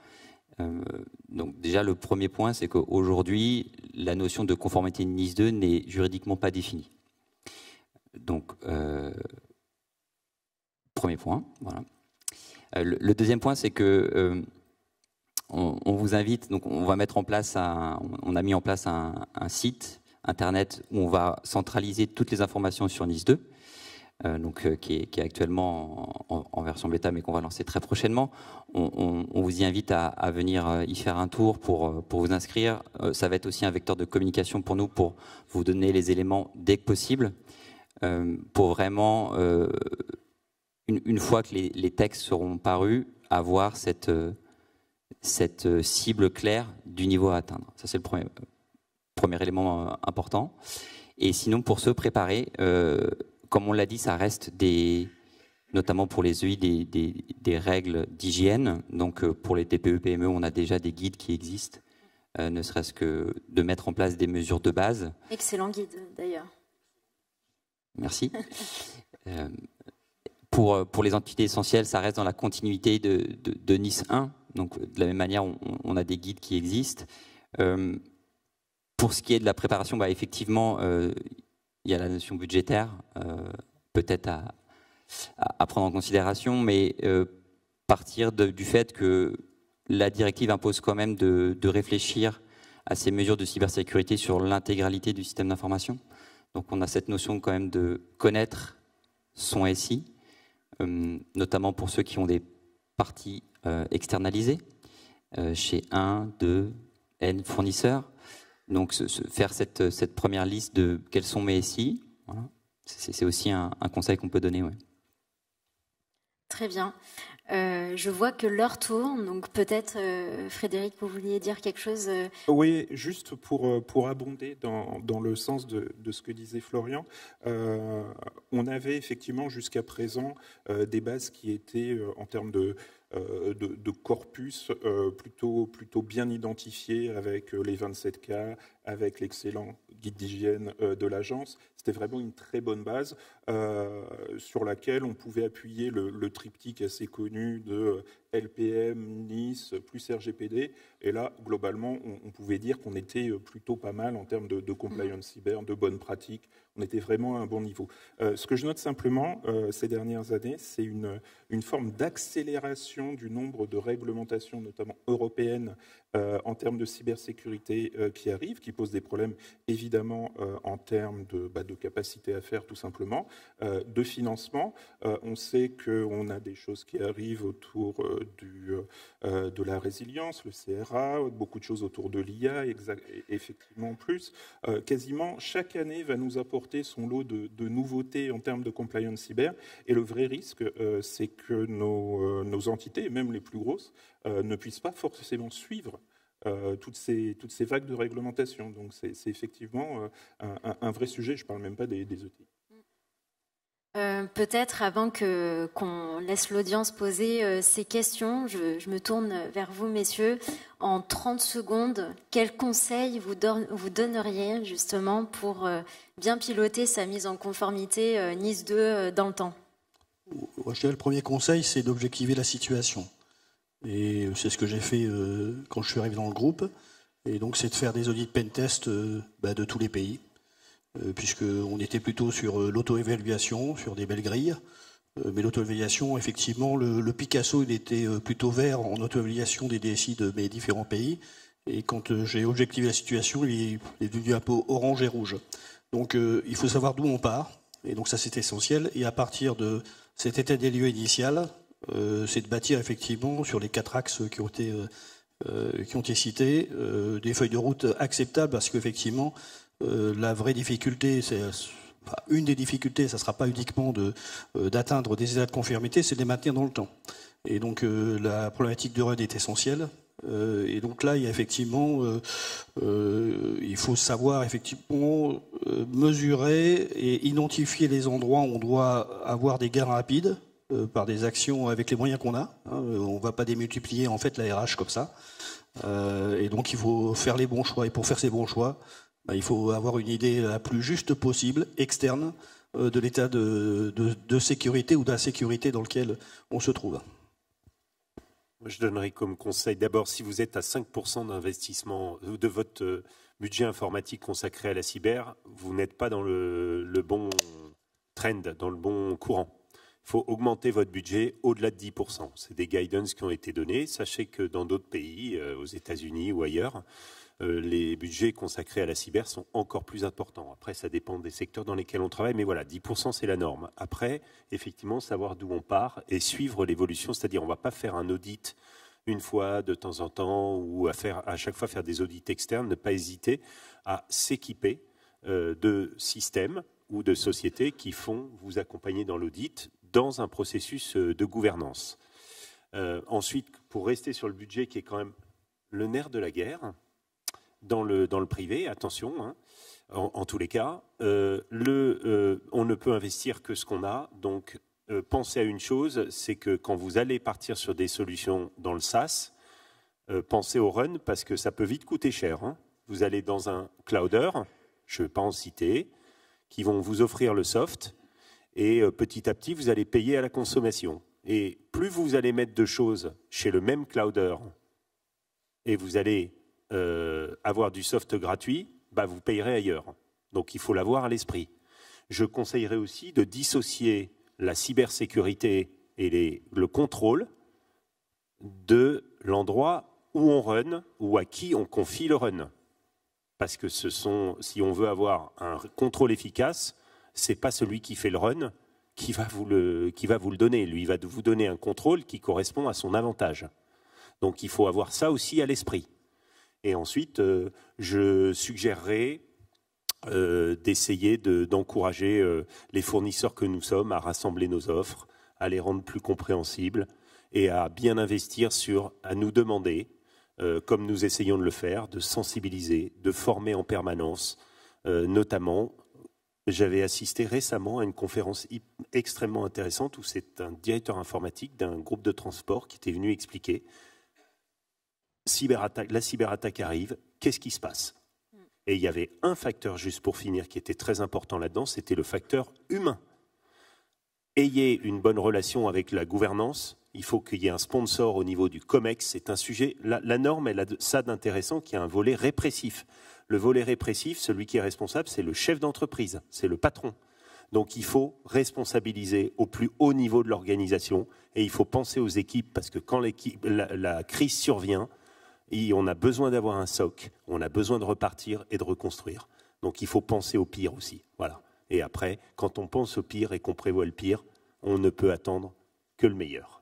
Donc déjà, le premier point, c'est qu'aujourd'hui, la notion de conformité NIS 2 n'est juridiquement pas définie. Donc, premier point, voilà. Le deuxième point, c'est que on vous invite, donc on va mettre en place on a mis en place un site internet où on va centraliser toutes les informations sur NIS 2, qui est actuellement en version bêta, mais qu'on va lancer très prochainement. On vous y invite à venir y faire un tour pour vous inscrire. Ça va être aussi un vecteur de communication pour nous, pour vous donner les éléments dès que possible, pour vraiment, une fois que les textes seront parus, avoir cette cible claire du niveau à atteindre. Ça, c'est le premier élément important. Et sinon, pour se préparer, comme on l'a dit, ça reste notamment pour les EI, des règles d'hygiène. Donc, pour les TPE-PME, on a déjà des guides qui existent, ne serait-ce que de mettre en place des mesures de base. Excellent guide, d'ailleurs. Merci. Pour les entités essentielles, ça reste dans la continuité de NIS 1. Donc, de la même manière, on a des guides qui existent. Pour ce qui est de la préparation, effectivement, il y a la notion budgétaire, peut-être à prendre en considération, mais partir du fait que la directive impose quand même de réfléchir à ces mesures de cybersécurité sur l'intégralité du système d'information. Donc on a cette notion quand même de connaître son SI, notamment pour ceux qui ont des parties externalisées chez 1, 2, N fournisseurs. Donc faire cette première liste de quels sont mes SI, voilà. C'est aussi un conseil qu'on peut donner. Ouais. Très bien. Je vois que l'heure tourne, donc peut-être, Frédéric, vous vouliez dire quelque chose Oui, juste pour abonder dans le sens de ce que disait Florian. On avait effectivement jusqu'à présent des bases qui étaient en termes de corpus plutôt bien identifiés avec les 27K, avec l'excellent guide d'hygiène de l'agence. C'était vraiment une très bonne base sur laquelle on pouvait appuyer le triptyque assez connu de LPM, NIS, plus RGPD. Et là, globalement, on pouvait dire qu'on était plutôt pas mal en termes de compliance cyber, de bonnes pratiques. On était vraiment à un bon niveau. Ce que je note simplement ces dernières années, c'est une forme d'accélération du nombre de réglementations, notamment européennes, en termes de cybersécurité qui arrivent, qui posent des problèmes évidemment en termes de capacité à faire tout simplement, de financement. On sait qu'on a des choses qui arrivent autour de la résilience, le CRA, beaucoup de choses autour de l'IA, effectivement plus. Quasiment chaque année va nous apporter son lot de nouveautés en termes de compliance cyber. Et le vrai risque, c'est que nos entités, et même les plus grosses, ne puissent pas forcément suivre toutes ces vagues de réglementation. Donc c'est effectivement un vrai sujet, je ne parle même pas des ETI. Peut-être avant qu'on laisse l'audience poser ces questions, je me tourne vers vous, messieurs. En 30 secondes, quels conseils vous donneriez justement pour bien piloter sa mise en conformité NIS 2 dans le temps? Je dirais le premier conseil, c'est d'objectiver la situation. Et c'est ce que j'ai fait quand je suis arrivé dans le groupe. Et donc, c'est de faire des audits pentest de tous les pays. Puisqu'on était plutôt sur l'auto-évaluation, sur des belles grilles. Mais l'auto-évaluation, effectivement, le Picasso, il était plutôt vert en auto-évaluation des DSI de mes différents pays. Et quand j'ai objectivé la situation, il est devenu un peu orange et rouge. Donc il faut savoir d'où on part. Et donc ça, c'est essentiel. Et à partir de cet état des lieux initial, c'est de bâtir effectivement sur les 4 axes qui ont été cités, des feuilles de route acceptables, parce qu'effectivement, la vraie difficulté, une des difficultés, ça ne sera pas uniquement d'atteindre des états de conformité, c'est de les maintenir dans le temps. Et donc la problématique de run est essentielle. Et donc là, il y a effectivement, il faut savoir effectivement mesurer et identifier les endroits où on doit avoir des gains rapides par des actions avec les moyens qu'on a. On ne va pas démultiplier en fait la RH comme ça. Et donc il faut faire les bons choix. Et pour faire ces bons choix, il faut avoir une idée la plus juste possible, externe, de l'état de sécurité ou d'insécurité dans lequel on se trouve. Moi, je donnerais comme conseil, d'abord, si vous êtes à 5% d'investissement de votre budget informatique consacré à la cyber, vous n'êtes pas dans le bon trend, dans le bon courant. Il faut augmenter votre budget au-delà de 10%. C'est des guidance qui ont été donnés. Sachez que dans d'autres pays, aux États-Unis ou ailleurs, les budgets consacrés à la cyber sont encore plus importants. Après, ça dépend des secteurs dans lesquels on travaille, mais voilà, 10% c'est la norme. Après, effectivement, savoir d'où on part et suivre l'évolution, c'est-à-dire on ne va pas faire un audit une fois de temps en temps ou à chaque fois faire des audits externes, ne pas hésiter à s'équiper de systèmes ou de sociétés qui font vous accompagner dans l'audit dans un processus de gouvernance. Ensuite, pour rester sur le budget qui est quand même le nerf de la guerre, dans le privé, attention, hein, en tous les cas, on ne peut investir que ce qu'on a. Donc, pensez à une chose, c'est que quand vous allez partir sur des solutions dans le SaaS, pensez au run parce que ça peut vite coûter cher. Hein. Vous allez dans un clouder, je ne vais pas en citer, qui vont vous offrir le soft et petit à petit, vous allez payer à la consommation. Et plus vous allez mettre de choses chez le même clouder et vous allez avoir du soft gratuit, vous payerez ailleurs. Donc il faut l'avoir à l'esprit. Je conseillerais aussi de dissocier la cybersécurité et le contrôle de l'endroit où on run ou à qui on confie le run. Parce que si on veut avoir un contrôle efficace, ce n'est pas celui qui fait le run qui va vous le donner. Lui, il va vous donner un contrôle qui correspond à son avantage. Donc il faut avoir ça aussi à l'esprit. Et ensuite, je suggérerais d'essayer d'encourager les fournisseurs que nous sommes à rassembler nos offres, à les rendre plus compréhensibles et à bien investir à nous demander, comme nous essayons de le faire, de sensibiliser, de former en permanence. Notamment, j'avais assisté récemment à une conférence extrêmement intéressante où c'est un directeur informatique d'un groupe de transport qui était venu expliquer la cyberattaque arrive, qu'est-ce qui se passe? Et il y avait un facteur, juste pour finir, qui était très important là-dedans, c'était le facteur humain. Ayez une bonne relation avec la gouvernance, il faut qu'il y ait un sponsor au niveau du COMEX, c'est un sujet, la norme, elle a ça d'intéressant qu'il y a un volet répressif. Le volet répressif, celui qui est responsable, c'est le chef d'entreprise, c'est le patron. Donc il faut responsabiliser au plus haut niveau de l'organisation et il faut penser aux équipes, parce que quand la crise survient, on a besoin d'avoir un SOC, on a besoin de repartir et de reconstruire. Donc il faut penser au pire aussi. Voilà. Et après, quand on pense au pire et qu'on prévoit le pire, on ne peut attendre que le meilleur.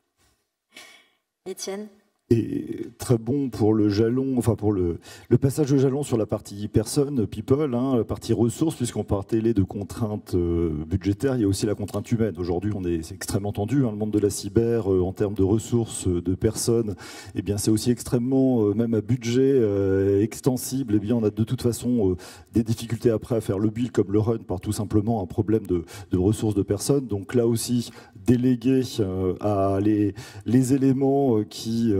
Étienne ? Et très bon pour le jalon, enfin pour le passage de jalon sur la partie personne, people, la partie ressources, puisqu'on parlait de contraintes budgétaires, il y a aussi la contrainte humaine. Aujourd'hui, c'est extrêmement tendu, le monde de la cyber en termes de ressources, de personnes. Eh bien, c'est aussi extrêmement, même à budget extensible. Eh bien, on a de toute façon des difficultés après à faire le build comme le run par tout simplement un problème de ressources de personnes. Donc là aussi, déléguer à les éléments qui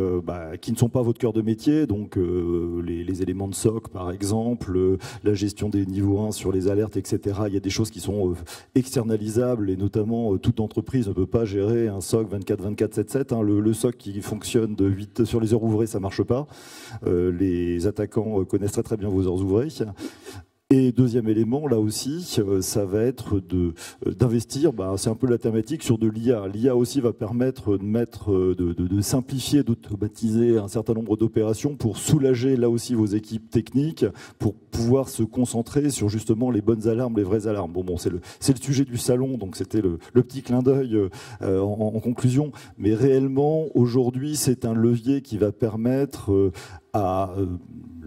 ne sont pas votre cœur de métier, donc les éléments de SOC par exemple, la gestion des niveaux 1 sur les alertes, etc. Il y a des choses qui sont externalisables et notamment toute entreprise ne peut pas gérer un SOC 24/7. Le SOC qui fonctionne de 8 sur les heures ouvrées, ça marche pas. Les attaquants connaissent très très bien vos heures ouvrées. Et deuxième élément, là aussi, ça va être d'investir, c'est un peu la thématique sur de l'IA. L'IA aussi va permettre de simplifier, d'automatiser un certain nombre d'opérations pour soulager là aussi vos équipes techniques, pour pouvoir se concentrer sur justement les bonnes alarmes, les vraies alarmes. Bon, c'est le sujet du salon, donc c'était le petit clin d'œil en conclusion. Mais réellement, aujourd'hui, c'est un levier qui va permettre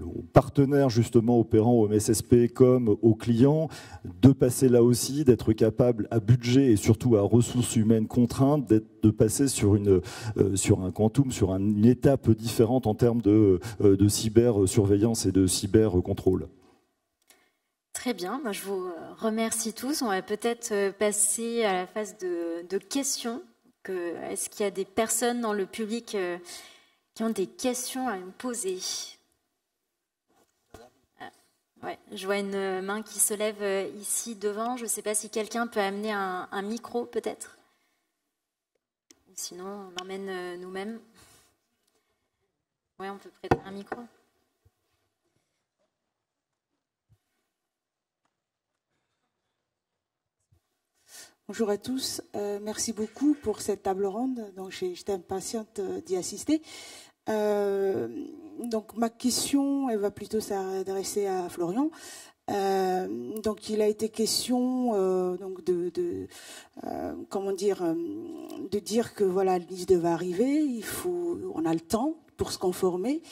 aux partenaires justement opérant au MSSP comme aux clients de passer là aussi, d'être capable à budget et surtout à ressources humaines contraintes, de passer sur un quantum, sur une étape différente en termes de cybersurveillance et de cybercontrôle. Très bien, moi, je vous remercie tous. On va peut-être passer à la phase de questions. Est-ce qu'il y a des personnes dans le public qui ont des questions à me poser? Ouais, je vois une main qui se lève ici devant. Je ne sais pas si quelqu'un peut amener un micro, peut-être. Sinon, on emmène nous-mêmes. Oui, on peut prêter un micro. Bonjour à tous. Merci beaucoup pour cette table ronde. Donc, j'étais impatiente d'y assister. Donc ma question, elle va plutôt s'adresser à Florian. Donc il a été question donc comment dire, de dire que voilà, l'IS2 va arriver, on a le temps pour se conformer.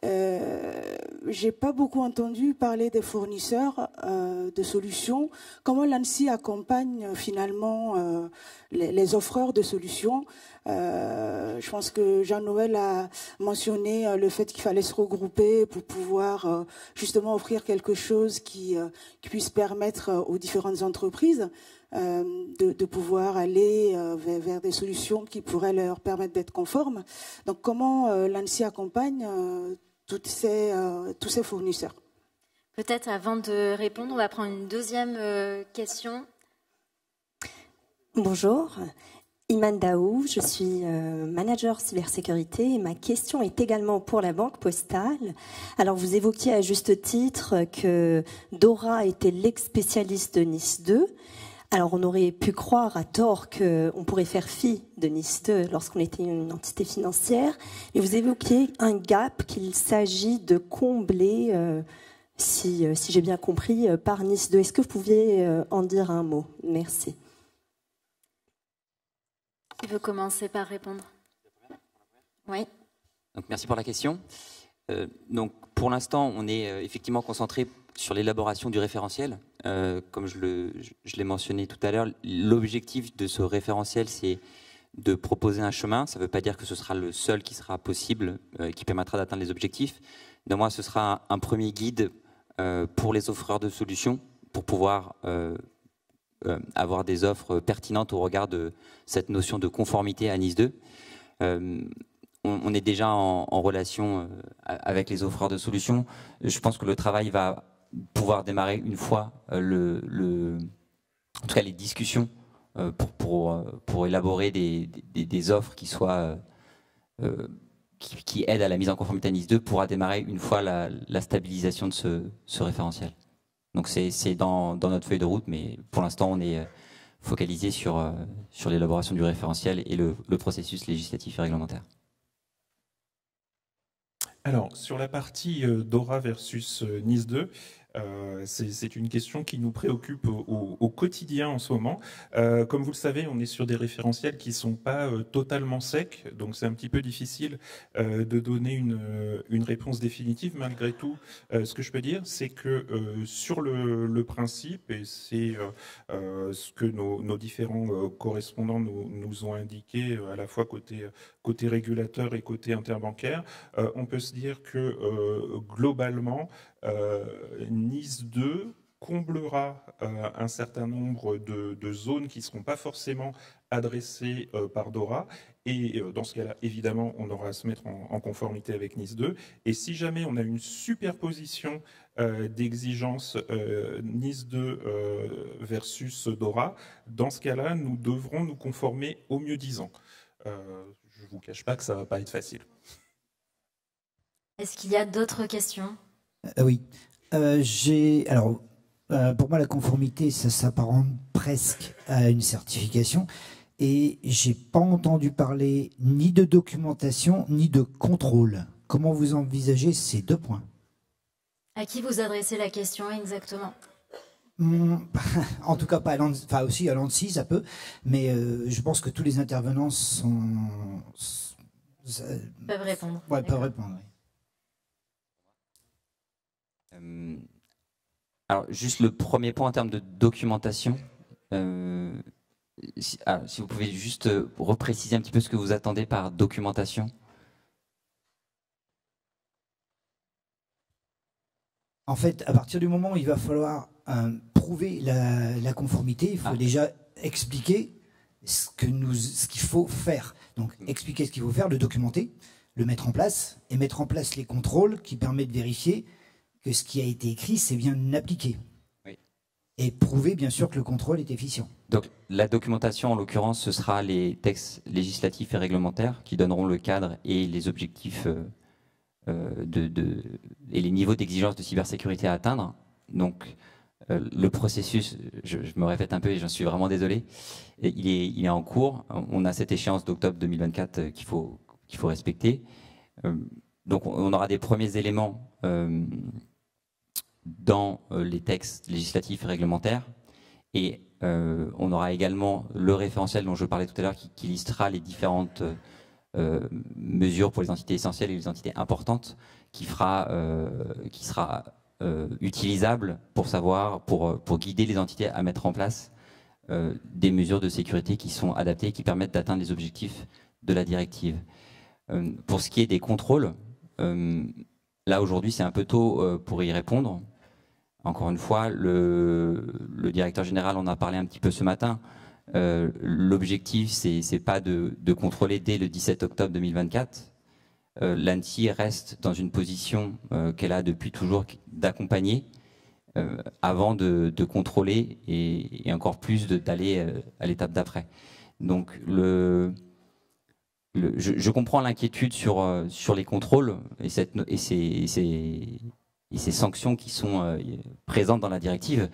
J'ai pas beaucoup entendu parler des fournisseurs de solutions. Comment l'ANSSI accompagne finalement les offreurs de solutions? Je pense que Jean-Noël a mentionné le fait qu'il fallait se regrouper pour pouvoir justement offrir quelque chose qui puisse permettre aux différentes entreprises de pouvoir aller vers des solutions qui pourraient leur permettre d'être conformes. Donc comment l'ANSSI accompagne tous ces fournisseurs? Peut-être avant de répondre, on va prendre une deuxième question. Bonjour, Iman Daou, je suis manager cybersécurité et ma question est également pour la Banque Postale. Alors vous évoquiez à juste titre que Dora était l'ex-spécialiste de NIS2. Alors on aurait pu croire à tort qu'on pourrait faire fi de NIS2 lorsqu'on était une entité financière. Et vous évoquiez un gap qu'il s'agit de combler, si j'ai bien compris, par NIS2. Est-ce que vous pouviez en dire un mot? Merci. Qui veut commencer par répondre? Oui. Donc, merci pour la question. Donc, pour l'instant, on est effectivement concentré sur l'élaboration du référentiel. Comme je l'ai mentionné tout à l'heure, l'objectif de ce référentiel, c'est de proposer un chemin. Ça ne veut pas dire que ce sera le seul qui sera possible, qui permettra d'atteindre les objectifs. Néanmoins, ce sera un premier guide pour les offreurs de solutions pour pouvoir avoir des offres pertinentes au regard de cette notion de conformité à NIS2. On est déjà en relation avec les offreurs de solutions. Je pense que le travail va pouvoir démarrer une fois en tout cas les discussions pour élaborer des offres qui soient qui aident à la mise en conformité à NIS2 pourra démarrer une fois la stabilisation de ce référentiel. Donc c'est dans notre feuille de route, mais pour l'instant on est focalisé sur l'élaboration du référentiel et le processus législatif et réglementaire. Alors, sur la partie DORA versus NIS2, c'est une question qui nous préoccupe au quotidien en ce moment. Comme vous le savez, on est sur des référentiels qui ne sont pas totalement secs, donc c'est un petit peu difficile de donner une réponse définitive. Malgré tout, ce que je peux dire, c'est que sur le principe, et c'est ce que nos différents correspondants nous ont indiqué à la fois côté régulateur et côté interbancaire, on peut se dire que globalement, NIS2 comblera un certain nombre de zones qui ne seront pas forcément adressées par DORA. Et dans ce cas-là, évidemment, on aura à se mettre en conformité avec NIS2. Et si jamais on a une superposition d'exigences NIS2 versus DORA, dans ce cas-là, nous devrons nous conformer au mieux 10 ans. Je ne vous cache pas que ça ne va pas être facile. Est-ce qu'il y a d'autres questions? Oui. Alors, Pour moi, la conformité, ça s'apparente presque à une certification. Et j'ai pas entendu parler ni de documentation, ni de contrôle. Comment vous envisagez ces 2 points? À qui vous adressez la question exactement? En tout cas, pas à l'ANSSI, enfin aussi à l'ANSSI, ça peut, mais je pense que tous les intervenants peuvent répondre. Ouais, peuvent répondre. Oui. Alors, juste le premier point en termes de documentation. Si vous pouvez juste repréciser un petit peu ce que vous attendez par documentation. En fait, à partir du moment où il va falloir prouver la conformité, il faut déjà expliquer ce qu'il faut faire. Donc, expliquer ce qu'il faut faire, le documenter, le mettre en place, et mettre en place les contrôles qui permettent de vérifier que ce qui a été écrit, c'est bien appliqué. Oui. Et prouver, bien sûr, que le contrôle est efficient. Donc, la documentation, en l'occurrence, ce sera les textes législatifs et réglementaires qui donneront le cadre et les objectifs et les niveaux d'exigence de cybersécurité à atteindre. Donc, le processus, je me répète un peu et j'en suis vraiment désolé, il est en cours. On a cette échéance d'octobre 2024 qu'il faut respecter. Donc, on aura des premiers éléments dans les textes législatifs et réglementaires. Et on aura également le référentiel dont je parlais tout à l'heure qui listera les différentes mesures pour les entités essentielles et les entités importantes qui sera utilisable pour guider les entités à mettre en place des mesures de sécurité qui sont adaptées et qui permettent d'atteindre les objectifs de la directive. Pour ce qui est des contrôles, là aujourd'hui c'est un peu tôt pour y répondre. Encore une fois, le directeur général en a parlé un petit peu ce matin. L'objectif, c'est pas de contrôler dès le 17 octobre 2024. L'ANSSI reste dans une position qu'elle a depuis toujours d'accompagner avant de contrôler et encore plus d'aller à l'étape d'après. Donc, je comprends l'inquiétude sur les contrôles et ces sanctions qui sont présentes dans la directive.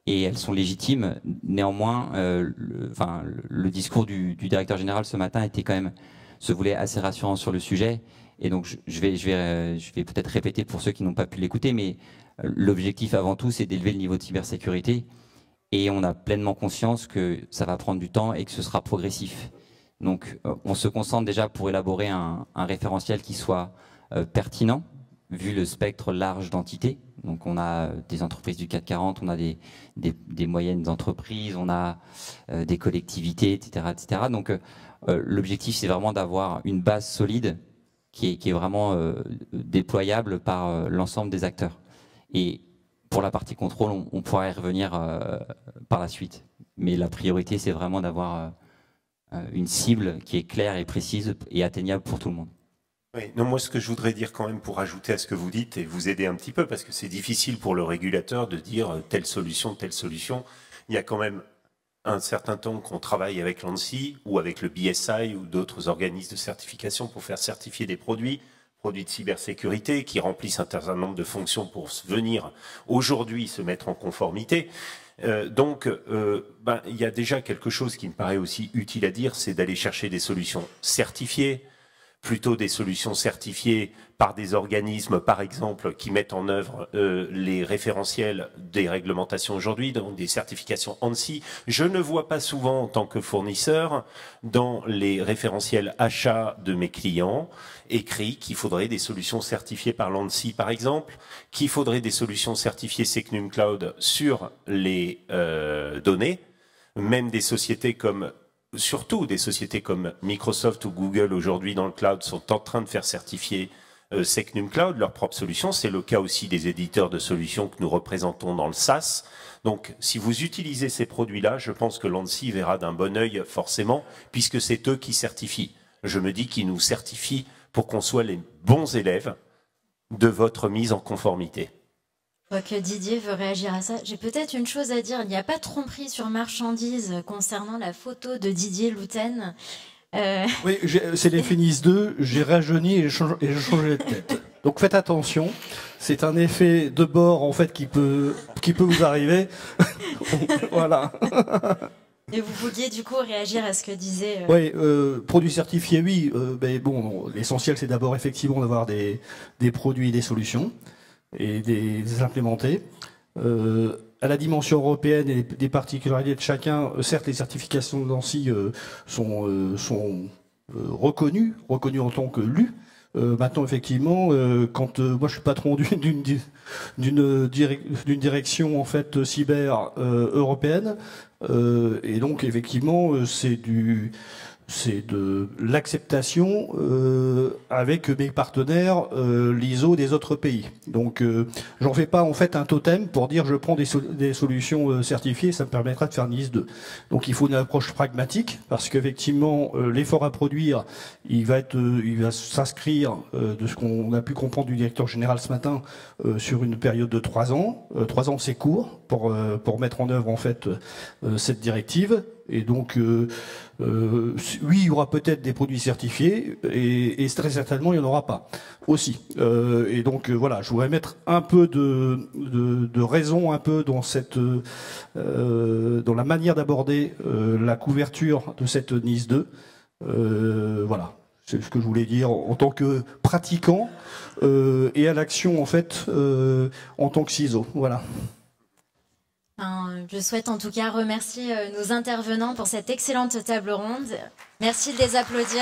Et elles sont légitimes. Néanmoins, le discours du directeur général ce matin se voulait assez rassurant sur le sujet. Et donc, je vais peut-être répéter pour ceux qui n'ont pas pu l'écouter, mais l'objectif avant tout, c'est d'élever le niveau de cybersécurité. Et on a pleinement conscience que ça va prendre du temps et que ce sera progressif. Donc, on se concentre déjà pour élaborer un référentiel qui soit pertinent, vu le spectre large d'entités. Donc on a des entreprises du CAC 40, on a des moyennes entreprises, on a des collectivités, etc. Donc l'objectif, c'est vraiment d'avoir une base solide qui est vraiment déployable par l'ensemble des acteurs. Et pour la partie contrôle, on pourra y revenir par la suite. Mais la priorité, c'est vraiment d'avoir une cible qui est claire et précise et atteignable pour tout le monde. Oui, non, moi, ce que je voudrais dire quand même pour ajouter à ce que vous dites et vous aider un petit peu, parce que c'est difficile pour le régulateur de dire telle solution. Il y a quand même un certain temps qu'on travaille avec l'ANSSI ou avec le BSI ou d'autres organismes de certification pour faire certifier des produits de cybersécurité qui remplissent un certain nombre de fonctions pour venir aujourd'hui se mettre en conformité. Donc, il y a déjà quelque chose qui me paraît aussi utile à dire, c'est d'aller chercher des solutions certifiées, plutôt des solutions certifiées par des organismes, par exemple, qui mettent en œuvre les référentiels des réglementations aujourd'hui, donc des certifications ANSSI. Je ne vois pas souvent, en tant que fournisseur, dans les référentiels achats de mes clients, écrit qu'il faudrait des solutions certifiées par l'ANSSI, par exemple, qu'il faudrait des solutions certifiées Secnum Cloud sur les données, même des sociétés comme... Surtout des sociétés comme Microsoft ou Google aujourd'hui dans le cloud sont en train de faire certifier Secnum Cloud, leur propre solution. C'est le cas aussi des éditeurs de solutions que nous représentons dans le SaaS. Donc, si vous utilisez ces produits-là, je pense que l'ANSSI verra d'un bon œil forcément, puisque c'est eux qui certifient. Je me dis qu'ils nous certifient pour qu'on soit les bons élèves de votre mise en conformité. Je vois que Didier veut réagir à ça. J'ai peut-être une chose à dire. Il n'y a pas de tromperie sur marchandise concernant la photo de Didier Louten. Oui, c'est les Finis 2. J'ai rajeuni et j'ai changé de tête. Donc faites attention. c'est un effet de bord en fait qui peut vous arriver. Voilà. Et vous vouliez du coup réagir à ce que disait... Oui, produits certifiés, oui. Mais bon, l'essentiel c'est d'abord effectivement d'avoir des produits et des solutions et des implémenter. À la dimension européenne et des particularités de chacun, certes les certifications de Nancy sont reconnues en tant que lues. Maintenant, effectivement, quand moi je suis patron d'une direction en fait cyber européenne, et donc effectivement c'est de l'acceptation avec mes partenaires l'ISO des autres pays. Donc j'en fais pas en fait un totem pour dire je prends des solutions certifiées, ça me permettra de faire NIS 2. Donc il faut une approche pragmatique parce qu'effectivement l'effort à produire il va s'inscrire de ce qu'on a pu comprendre du directeur général ce matin sur une période de 3 ans. 3 ans c'est court pour mettre en œuvre en fait cette directive. Et donc, oui, il y aura peut-être des produits certifiés, et très certainement, il n'y en aura pas aussi. Et donc, voilà, je voudrais mettre un peu de raison, un peu dans dans la manière d'aborder la couverture de cette NIS 2. Voilà, c'est ce que je voulais dire en tant que pratiquant et à l'action, en fait, en tant que CISO. Voilà. Je souhaite en tout cas remercier nos intervenants pour cette excellente table ronde. Merci de les applaudir.